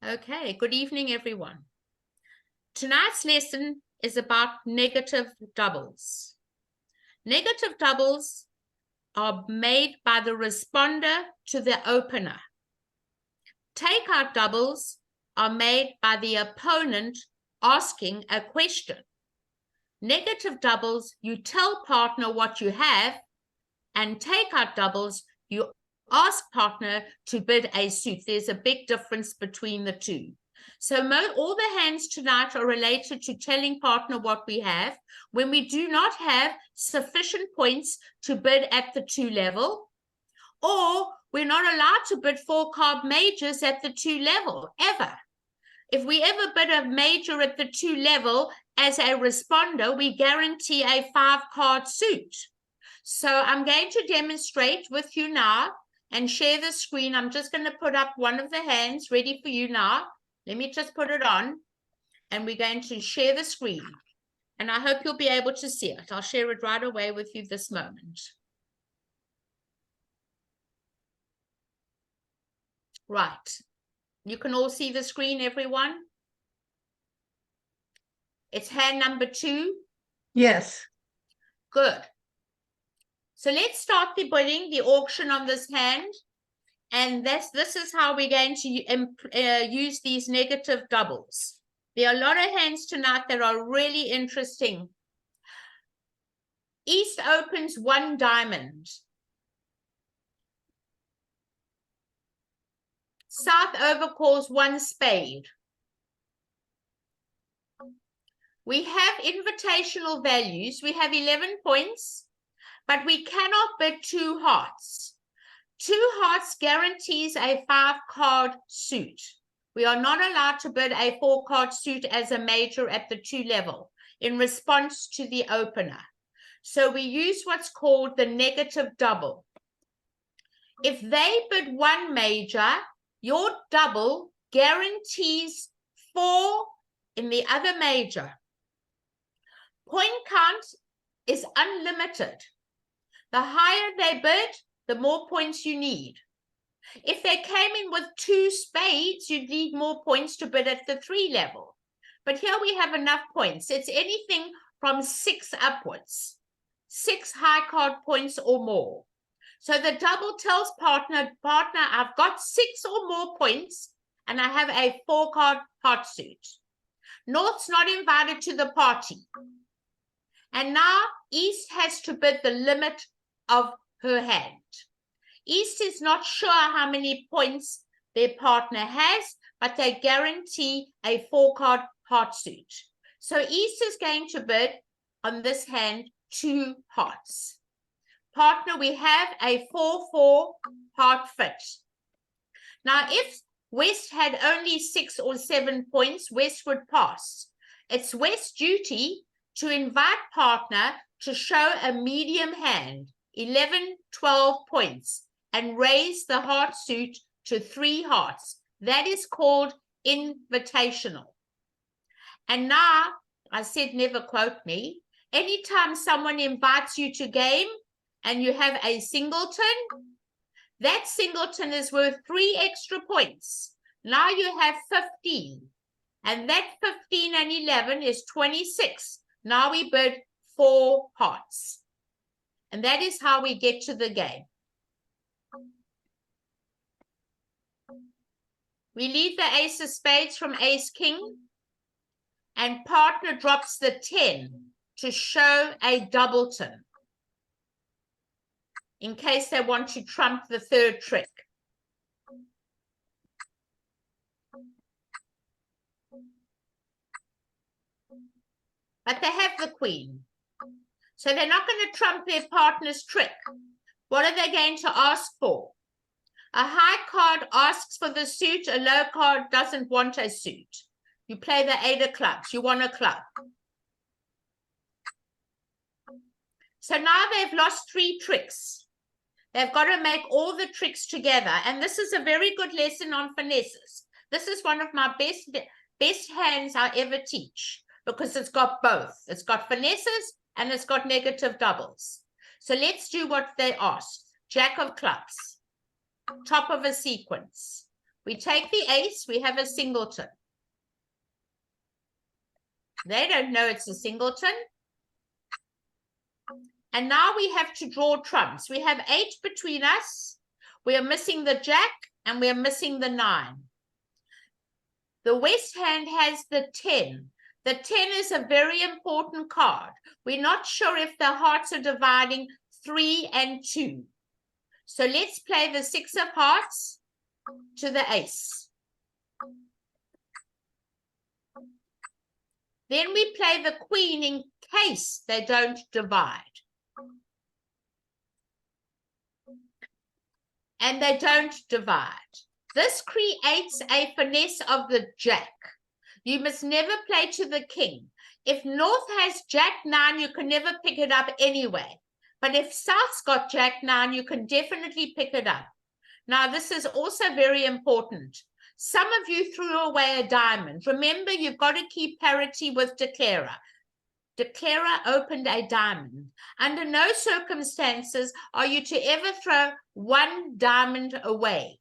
Okay, good evening, everyone. Tonight's lesson is about negative doubles. Negative doubles are made by the responder to the opener. Takeout doubles are made by the opponent asking a question. Negative doubles, you tell partner what you have, and takeout doubles, you ask partner to bid a suit. There's a big difference between the two. So all the hands tonight are related to telling partner what we have when we do not have sufficient points to bid at the 2 level, or we're not allowed to bid 4 card majors at the 2 level, ever. If we ever bid a major at the 2 level as a responder, we guarantee a 5 card suit. So I'm going to demonstrate with you now and share the screen. I'm just going to put up one of the hands ready for you now. Let me just put it on, and we're going to share the screen. And I hope you'll be able to see it. I'll share it right away with you this moment. Right. You can all see the screen, everyone? It's hand number 2? Yes. Good. So let's start the bidding, the auction on this hand. And this is how we're going to use these negative doubles. There are a lot of hands tonight that are really interesting. East opens 1 diamond. South overcalls 1 spade. We have invitational values. We have 11 points, but we cannot bid 2 hearts. 2 hearts guarantees a 5 card suit. We are not allowed to bid a 4 card suit as a major at the 2 level in response to the opener. So we use what's called the negative double. If they bid 1 major, your double guarantees 4 in the other major. Point count is unlimited. The higher they bid, the more points you need. If they came in with 2 spades, you'd need more points to bid at the 3 level. But here we have enough points. It's anything from 6 upwards. 6 high card points or more. So the double tells partner, I've got 6 or more points, and I have a 4 card heart suit. North's not invited to the party. And now East has to bid the limit of her hand. East is not sure how many points their partner has, but they guarantee a 4 card heart suit. So East is going to bid on this hand 2 hearts. Partner, we have a 4-4 heart fit. Now, if West had only 6 or 7 points, West would pass. It's West's duty to invite partner to show a medium hand, 11, 12 points, and raise the heart suit to 3 hearts. That is called invitational. And now, I said never quote me, anytime someone invites you to game and you have a singleton, that singleton is worth 3 extra points. Now you have 15. And that 15 and 11 is 26. Now we bid 4 hearts. And that is how we get to the game. We lead the ace of spades from ace king. And partner drops the 10 to show a doubleton, in case they want to trump the 3rd trick. But they have the queen. So they're not going to trump their partner's trick. What are they going to ask for? A high card asks for the suit. A low card doesn't want a suit. You play the 8 of clubs. You want a club. So now they've lost 3 tricks. They've got to make all the tricks together. And this is a very good lesson on finesses. This is one of my best hands I ever teach, because it's got both. It's got finesses and it's got negative doubles. So let's do what they asked. Jack of clubs, top of a sequence, We take the ace, we have a singleton. They don't know it's a singleton. And now we have to draw trumps. We have 8 between us. We are missing the jack and we are missing the 9. The west hand has the 10. The 10 is a very important card. We're not sure if the hearts are dividing 3 and 2. So let's play the 6 of hearts to the ace. Then we play the queen in case they don't divide. And they don't divide. This creates a finesse of the jack. You must never play to the king. If North has Jack 9, you can never pick it up anyway. But if South's got Jack 9, you can definitely pick it up. Now, this is also very important. Some of you threw away a diamond. Remember, you've got to keep parity with declarer. Declarer opened a diamond. Under no circumstances are you to ever throw one diamond away.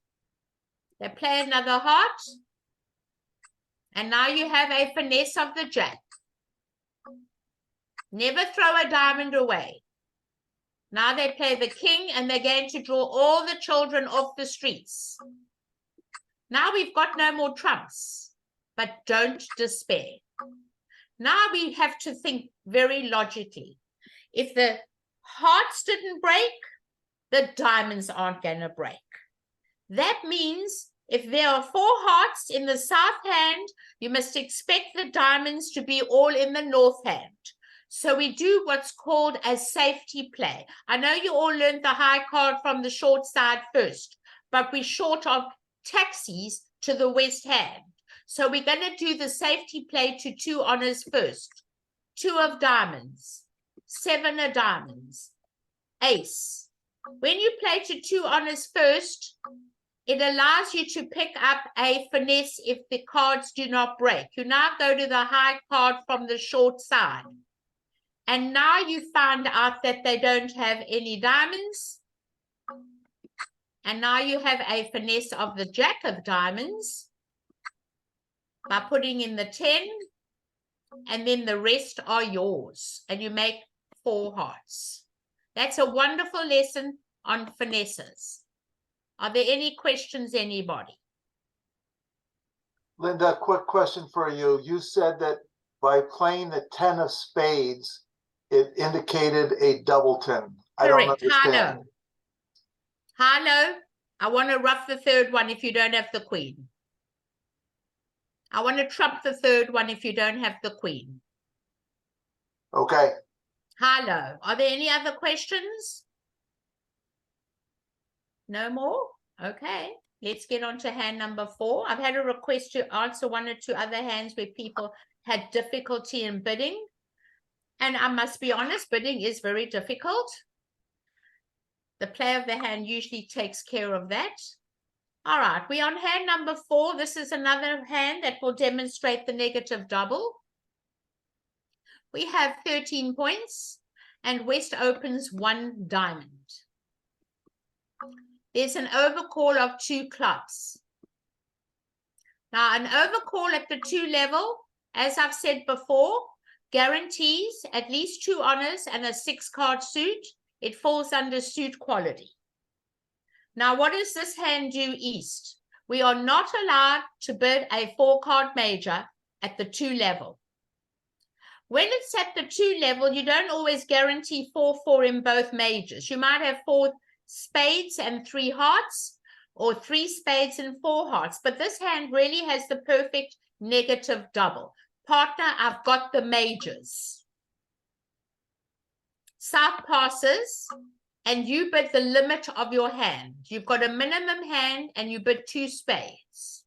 They play another heart. And now you have a finesse of the jack. Never throw a diamond away. Now they play the king and they're going to draw all the children off the streets. Now we've got no more trumps, but don't despair. Now we have to think very logically. If the hearts didn't break, the diamonds aren't going to break. That means if there are 4 hearts in the south hand, you must expect the diamonds to be all in the north hand. So we do what's called a safety play. I know you all learned the high card from the short side first, but we're short of taxis to the west hand. So we're going to do the safety play to 2 honors first. 2 of diamonds, 7 of diamonds, ace. When you play to 2 honors first, it allows you to pick up a finesse if the cards do not break. You now go to the high card from the short side. And now you find out that they don't have any diamonds. And now you have a finesse of the jack of diamonds by putting in the 10. And then the rest are yours. And you make 4 hearts. That's a wonderful lesson on finesses. Are there any questions, anybody? Linda, quick question for you. You said that by playing the 10 of spades, it indicated a doubleton. I don't understand. High low. I want to ruff the 3rd one if you don't have the queen. I want to trump the 3rd one if you don't have the queen. Okay. High low. Are there any other questions? No more? Okay. Let's get on to hand number 4. I've had a request to answer 1 or 2 other hands where people had difficulty in bidding. And I must be honest, bidding is very difficult. The play of the hand usually takes care of that. All right, we're on hand number 4. This is another hand that will demonstrate the negative double. We have 13 points and West opens 1 diamond. There's an overcall of 2 clubs. Now, an overcall at the 2 level, as I've said before, guarantees at least 2 honors and a 6-card suit. It falls under suit quality. Now, what does this hand do east? We are not allowed to bid a 4-card major at the 2 level. When it's at the 2 level, you don't always guarantee 4-4 in both majors. You might have 4 spades and 3 hearts, or 3 spades and 4 hearts. But this hand really has the perfect negative double. Partner, I've got the majors. South passes, and you bid the limit of your hand. You've got a minimum hand, and you bid 2 spades.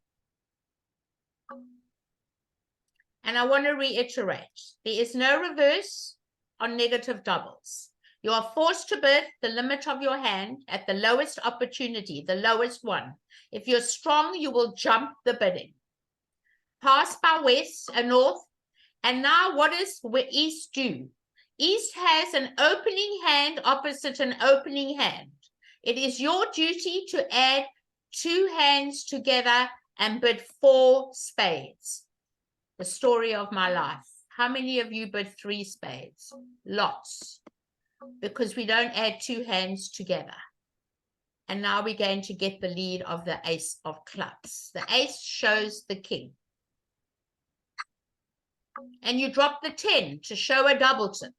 And I want to reiterate, there is no reverse on negative doubles. You are forced to bid the limit of your hand at the lowest opportunity, the lowest one. If you're strong, you will jump the bidding. Pass by West and North. And now what does East do? East has an opening hand opposite an opening hand. It is your duty to add 2 hands together and bid 4 spades. The story of my life. How many of you bid 3 spades? Lots. Because we don't add 2 hands together. And now we're going to get the lead of the ace of clubs. The ace shows the king. And you drop the 10 to show a doubleton.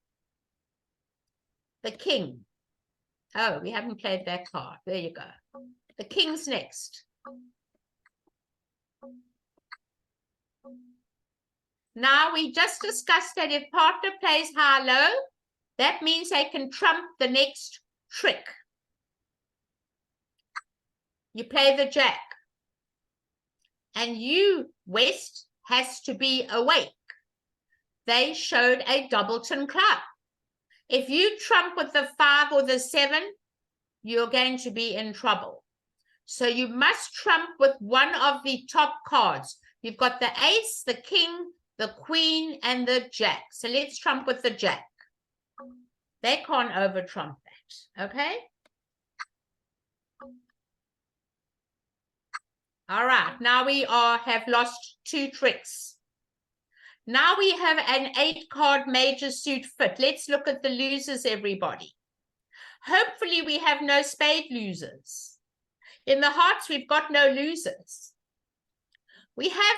The king. Oh, we haven't played that card. There you go. The king's next. Now, we just discussed that if partner plays high-low, that means they can trump the next trick. You play the jack. And you, West, has to be awake. They showed a doubleton club. If you trump with the 5 or the 7, you're going to be in trouble. So you must trump with one of the top cards. You've got the ace, the king, the queen, and the jack. So let's trump with the jack. They can't over trump that, okay? All right, now we have lost 2 tricks. Now we have an 8-card major suit fit. Let's look at the losers, everybody. Hopefully we have no spade losers. In the hearts, we've got no losers. We have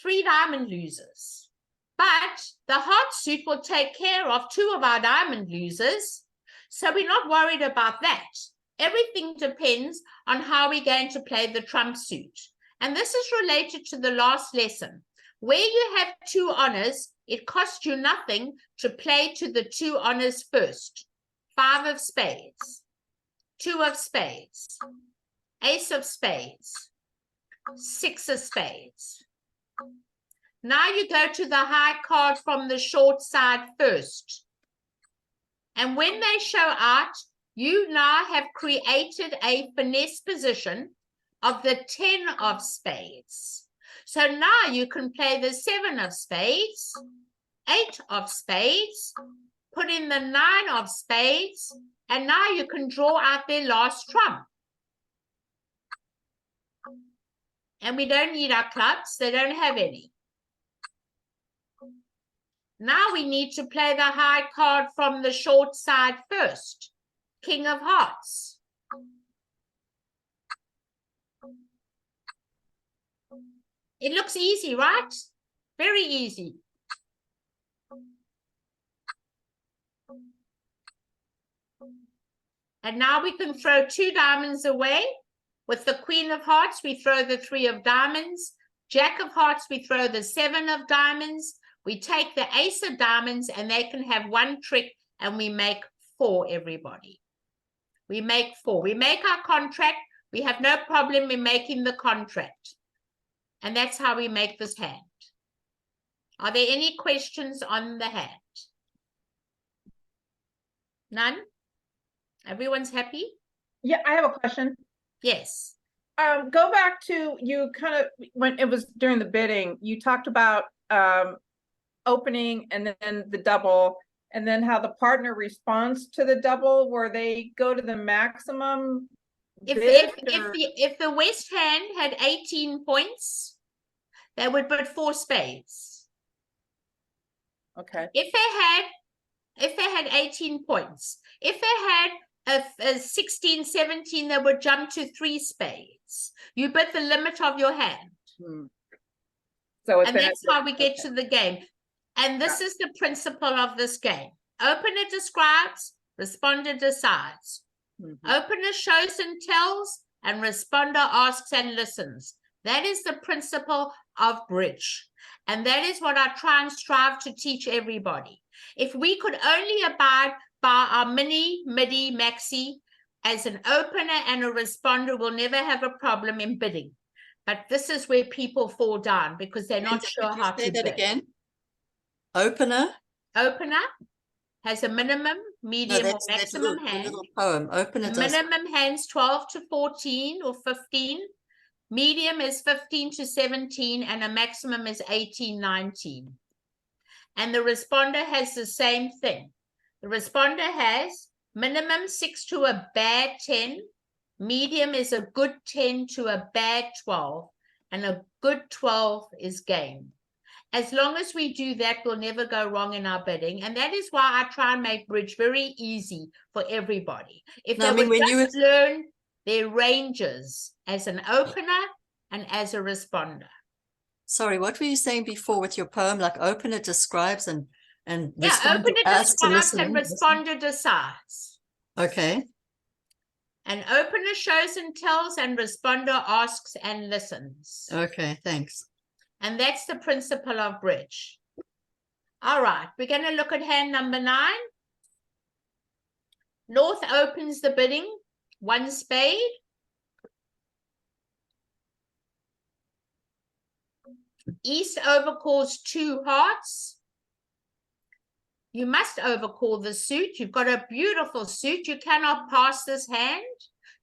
3 diamond losers. But the heart suit will take care of 2 of our diamond losers. So we're not worried about that. Everything depends on how we're going to play the trump suit. And this is related to the last lesson. Where you have 2 honors, it costs you nothing to play to the 2 honors first. 5 of spades, 2 of spades, ace of spades, 6 of spades. Now you go to the high card from the short side first. And when they show out, you now have created a finesse position of the 10 of spades. So now you can play the 7 of spades, 8 of spades, put in the 9 of spades, and now you can draw out their last trump. And we don't need our clubs, they don't have any. Now we need to play the high card from the short side first, King of Hearts. It looks easy, right? Very easy. And now we can throw 2 diamonds away. With the Queen of Hearts, we throw the 3 of diamonds. Jack of Hearts, we throw the 7 of diamonds. We take the Ace of diamonds, and they can have 1 trick, and we make 4, everybody. We make 4. We make our contract. We have no problem in making the contract. And that's how we make this hand. Are there any questions on the hand? None? Everyone's happy? Yeah, I have a question. Yes. Go back to you kind of when it was during the bidding, you talked about opening and then the double, and then how the partner responds to the double, where they go to the maximum. If the West hand had 18 points, they would bid 4 spades. Okay. If they had 18 points, if they had a 16, 17, they would jump to 3 spades. You bid the limit of your hand. So and that's how we get to the game. And this is the principle of this game. Opener describes, responder decides. Opener shows and tells, and responder asks and listens. That is the principle of bridge. And that is what I try and strive to teach everybody. If we could only abide by our mini, midi, maxi, as an opener and a responder, we'll never have a problem in bidding. But this is where people fall down because they're not sure how to bid. Again? Opener has a minimum, medium, or maximum hand. Little poem. Opener does. Minimum hands 12 to 14 or 15. Medium is 15 to 17, and a maximum is 18, 19. And the responder has the same thing. The responder has minimum 6 to a bad 10, Medium is a good 10 to a bad 12, and a good 12 is game. As long as we do that, we'll never go wrong in our bidding. And that is why I try and make bridge very easy for everybody. If No, I they mean, would when you just learn their ranges as an opener and as a responder. Sorry, what were you saying before with your poem? Like opener describes and Yeah, responder opener adds to describes and listening. responder decides. Okay. An opener shows and tells, and responder asks and listens. Okay, thanks. And that's the principle of bridge. All right, we're going to look at hand number 9. North opens the bidding, 1 spade. East overcalls 2 hearts. You must overcall the suit. You've got a beautiful suit. You cannot pass this hand.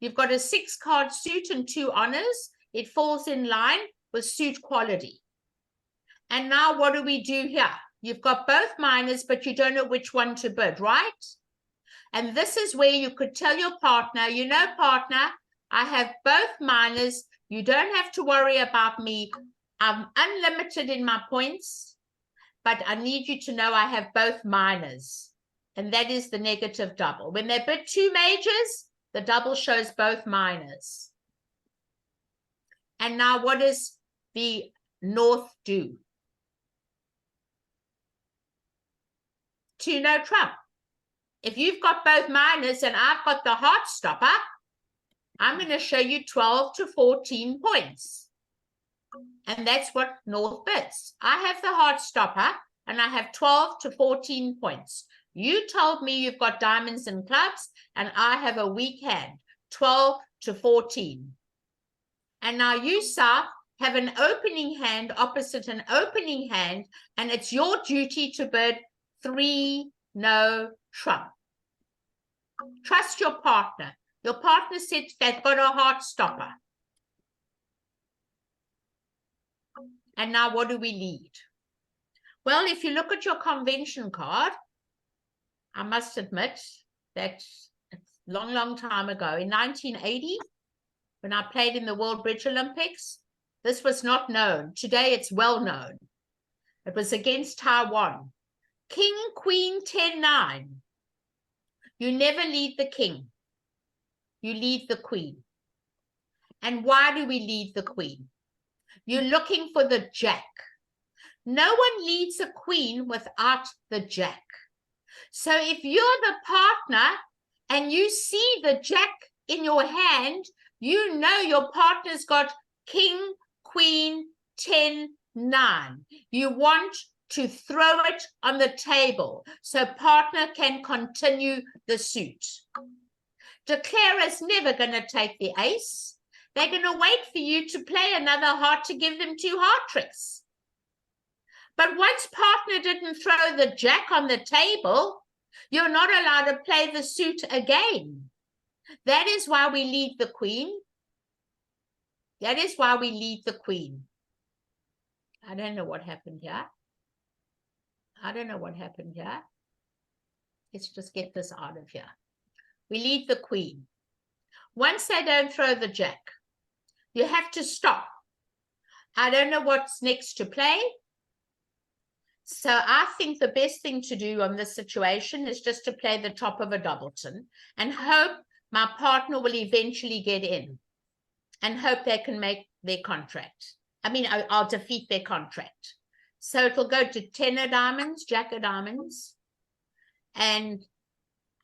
You've got a 6-card suit and 2 honors. It falls in line with suit quality. And now what do we do here? You've got both minors, but you don't know which one to bid, right? And this is where you could tell your partner, you know, partner, I have both minors. You don't have to worry about me. I'm unlimited in my points, but I need you to know I have both minors. And that is the negative double. When they bid 2 majors, the double shows both minors. And now what does the North do? 2 no trump. If you've got both minors and I've got the heart stopper, I'm going to show you 12 to 14 points. And that's what North bids. I have the heart stopper and I have 12 to 14 points. You told me you've got diamonds and clubs and I have a weak hand, 12 to 14. And now you, South, have an opening hand opposite an opening hand, and it's your duty to bid 3 no trump. Trust your partner. Your partner said they've got a heart stopper. And now what do we lead? Well, if you look at your convention card, I must admit that it's a long, long time ago, in 1980, when I played in the World Bridge Olympics, this was not known. Today it's well known. It was against Taiwan. King, queen, 10, 9. You never lead the king. You lead the queen. And why do we lead the queen? You're looking for the jack. No one leads a queen without the jack. So if you're the partner and you see the jack in your hand, you know your partner's got king, queen, 10, 9. You want to throw it on the table so partner can continue the suit. Declarer's never going to take the ace. They're going to wait for you to play another heart to give them 2 heart tricks. But once partner didn't throw the jack on the table, you're not allowed to play the suit again. That is why we lead the queen. That is why we lead the queen. I don't know what happened here. I don't know what happened here. Let's just get this out of here. We lead the queen. Once they don't throw the jack, you have to stop. I don't know what's next to play. So I think the best thing to do on this situation is just to play the top of a doubleton and hope my partner will eventually get in and hope they can make their contract. I mean, I'll defeat their contract. So it'll go to 10 of diamonds, jack of diamonds. And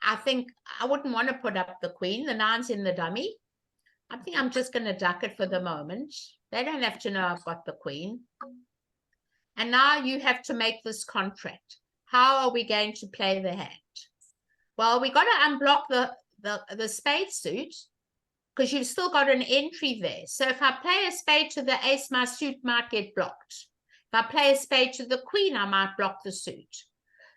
I think I wouldn't want to put up the queen. The 9's in the dummy. I think I'm just going to duck it for the moment. They don't have to know I've got the queen. And now you have to make this contract. How are we going to play the hand? Well, we got to unblock the spade suit because you've still got an entry there. So if I play a spade to the ace, my suit might get blocked. If I play a spade to the queen, I might block the suit.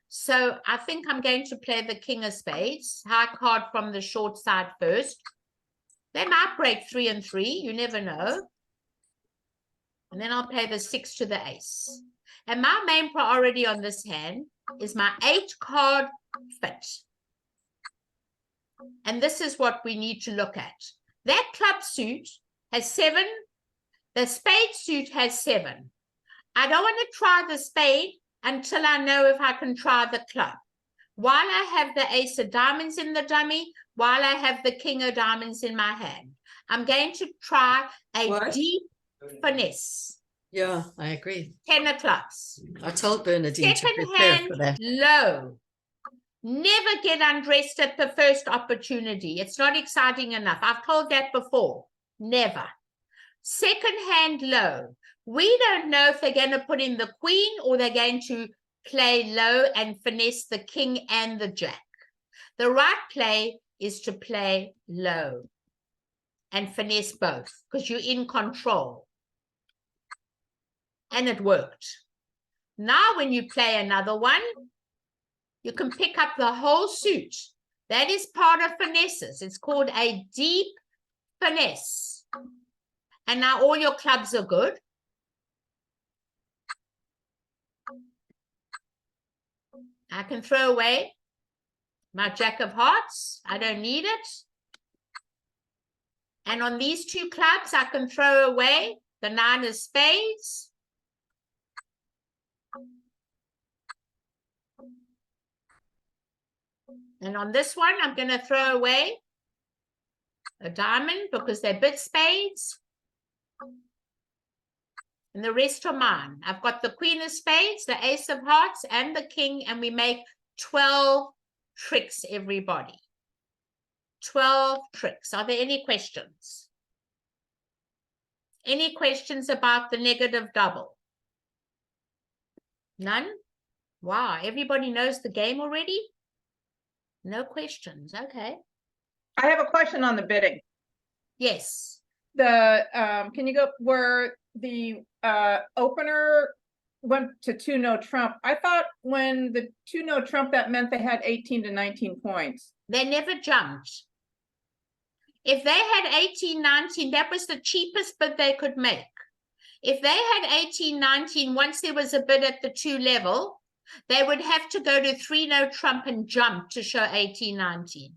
So I think I'm going to play the king of spades, high card from the short side first. They might break 3 and 3, you never know. And then I'll play the 6 to the ace. And my main priority on this hand is my 8-card fit. And this is what we need to look at. That club suit has 7. The spade suit has 7. I don't want to try the spade until I know if I can try the club. While I have the ace of diamonds in the dummy, while I have the king of diamonds in my hand, I'm going to try a What? deep finesse. Yeah, I agree. 10 of clubs. I told Bernadine to Second prepare hand for that. low. Never get undressed at the first opportunity. It's not exciting enough. I've told that before. Never. Second hand low. We don't know if they're going to put in the queen or they're going to play low and finesse the king and the jack. The right play is to play low and finesse both because you're in control. And it worked. Now when you play another one, you can pick up the whole suit. That is part of finesses. It's called a deep finesse. And now all your clubs are good. I can throw away my jack of hearts. I don't need it. And on these 2 clubs, I can throw away the 9 of spades. And on this one, I'm going to throw away a diamond because they're bit spades. And the rest are mine. I've got the queen of spades, the ace of hearts, and the king, and we make 12 tricks, everybody. 12 tricks. Are there any questions? Any questions about the negative double? None? Wow, everybody knows the game already? No questions. Okay. I have a question on the bidding. Yes. Can you go where the opener went to 2 no trump? I thought when the 2 no trump, that meant they had 18 to 19 points. They never jumped. If they had 18, 19, that was the cheapest bid they could make. If they had 18, 19, once there was a bid at the 2 level, they would have to go to 3 no trump and jump to show 18, 19.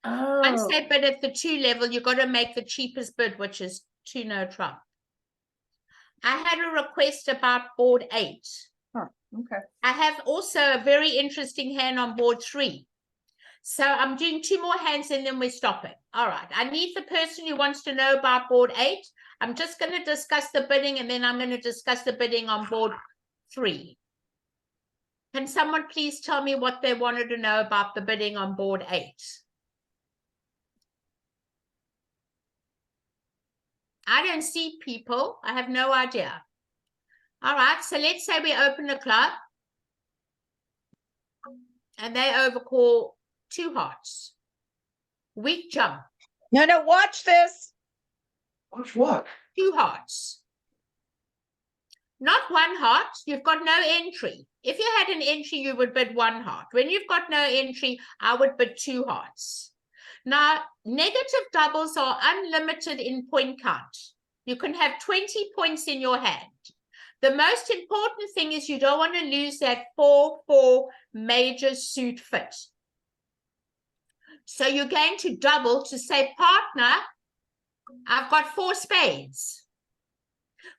Oh. Once they bid at the 2 level, you've got to make the cheapest bid, which is 2 no trump. I had a request about board 8. Huh, okay. I have also a very interesting hand on board 3. So I'm doing 2 more hands and then we're stopping. All right. I need the person who wants to know about board 8. I'm just going to discuss the bidding and then I'm going to discuss the bidding on board 3. Can someone please tell me what they wanted to know about the bidding on board 8? I don't see people. I have no idea. All right, so let's say we open a club and they overcall 2 hearts. Weak jump. No, watch this. Watch what? 2 hearts. Not 1 heart. You've got no entry. If you had an entry, you would bid 1 heart. When you've got no entry, I would bid 2 hearts. Now, negative doubles are unlimited in point count. You can have 20 points in your hand. The most important thing is you don't want to lose that 4-4 major suit fit. So you're going to double to say, partner, I've got 4 spades.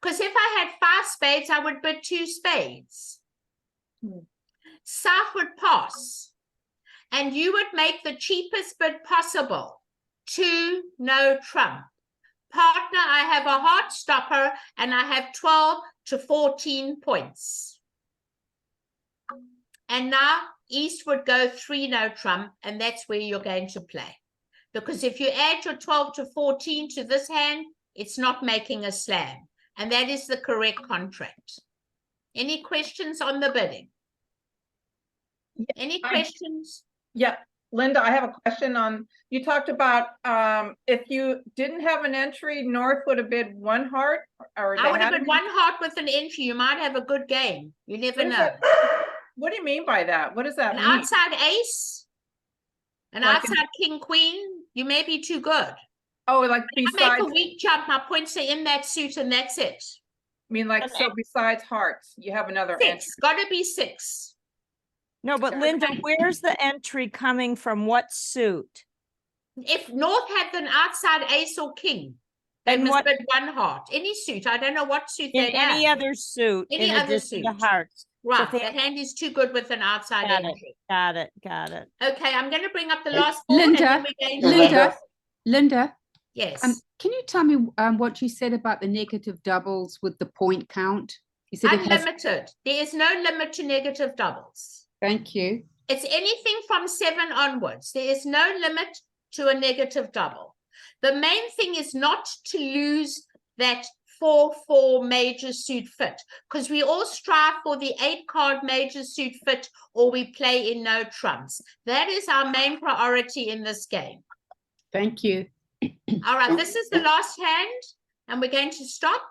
Because if I had 5 spades, I would bid 2 spades. South would pass. And you would make the cheapest bid possible. 2 no trump. Partner, I have a heart stopper and I have 12 to 14 points. And now East would go 3 no trump, and that's where you're going to play. Because if you add your 12 to 14 to this hand, it's not making a slam. And that is the correct contract. Any questions on the bidding? Any questions? Yeah, Linda, I have a question on, you talked about if you didn't have an entry, North would have bid 1 heart? Or I would have bid 1 heart with an entry. You might have a good game. You never know. What do you mean by that? What does that An mean? outside ace, an Like outside king, queen, you may be too good. Oh, like I besides, make a weak jump, my points are in that suit and that's it. I mean, like, so besides hearts, you have another entry. 6, gotta be 6. No, but Linda, where's the entry coming from? What suit? If North had an outside ace or king, they And must what- bid one heart. Any suit. I don't know what suit In they any have. other suit, Any in other addition to suit. hearts. So Right. if they The have- hand is too good with an outside Got it. entry. Got it. Got it. Okay, I'm going to bring up the Hey, last board. Linda, and then we're going to Linda, Linda, Yes. can you tell me what you said about the negative doubles with the point count? You said it has. Unlimited. There is no limit to negative doubles. Thank you. It's anything from 7 onwards. There is no limit to a negative double. The main thing is not to lose that 4-4 major suit fit, because we all strive for the 8-card major suit fit, or we play in no trumps. That is our main priority in this game. Thank you. All right, this is the last hand, and we're going to stop.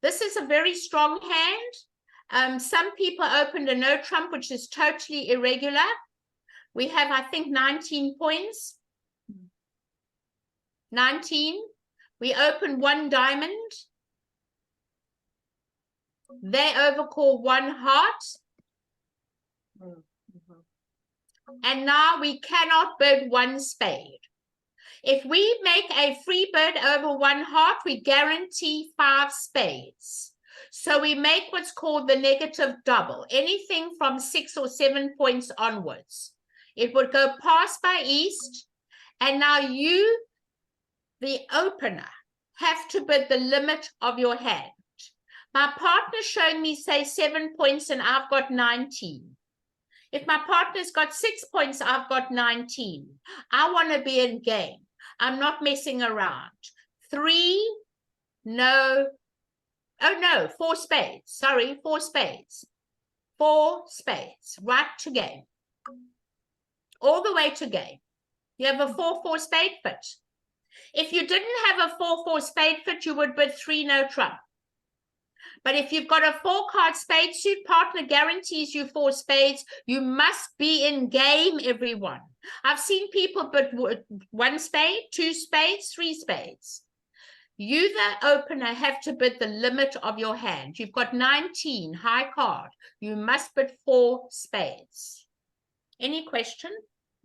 This is a very strong hand. Some people opened a no trump, which is totally irregular. We have, I think, 19 points. 19. We open 1 diamond. They overcall 1 heart. And now we cannot bid 1 spade. If we make a free bid over 1 heart, we guarantee 5 spades. So we make what's called the negative double, anything from 6 or 7 points onwards. It would go past by east, and now you, the opener, have to bid the limit of your hand. My partner showing me, say, 7 points, and I've got 19. If my partner's got 6 points, I've got 19. I want to be in game. I'm not messing around. 3, no. Oh, no, 4 spades. Sorry, 4 spades. 4 spades. Right to game. All the way to game. You have a 4-4 spade fit. If you didn't have a 4-4 spade fit, you would bid 3 no trump. But if you've got a 4-card spade suit, partner guarantees you 4 spades. You must be in game, everyone. I've seen people bid 1 spade, 2 spades, 3 spades. You, the opener, have to bid the limit of your hand. You've got 19, high card. You must bid 4 spades. Any question?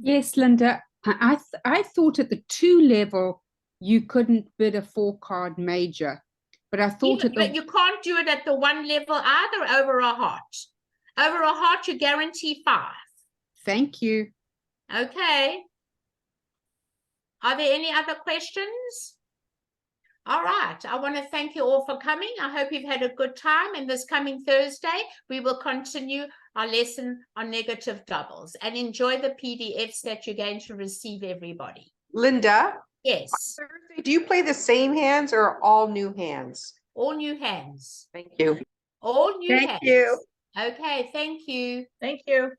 Yes, Linda. I thought at the 2 level you couldn't bid a 4-card major, but I thought at the. But you can't do it at the 1 level either over a heart. Over a heart, you guarantee 5. Thank you. Okay. Are there any other questions? All right. I want to thank you all for coming. I hope you've had a good time. And this coming Thursday, we will continue our lesson on negative doubles, and enjoy the PDFs that you're going to receive, everybody. Linda, Yes. do you play the same hands or all new hands? All new hands. Thank you. All new Thank hands. you. Okay. Thank you. Thank you.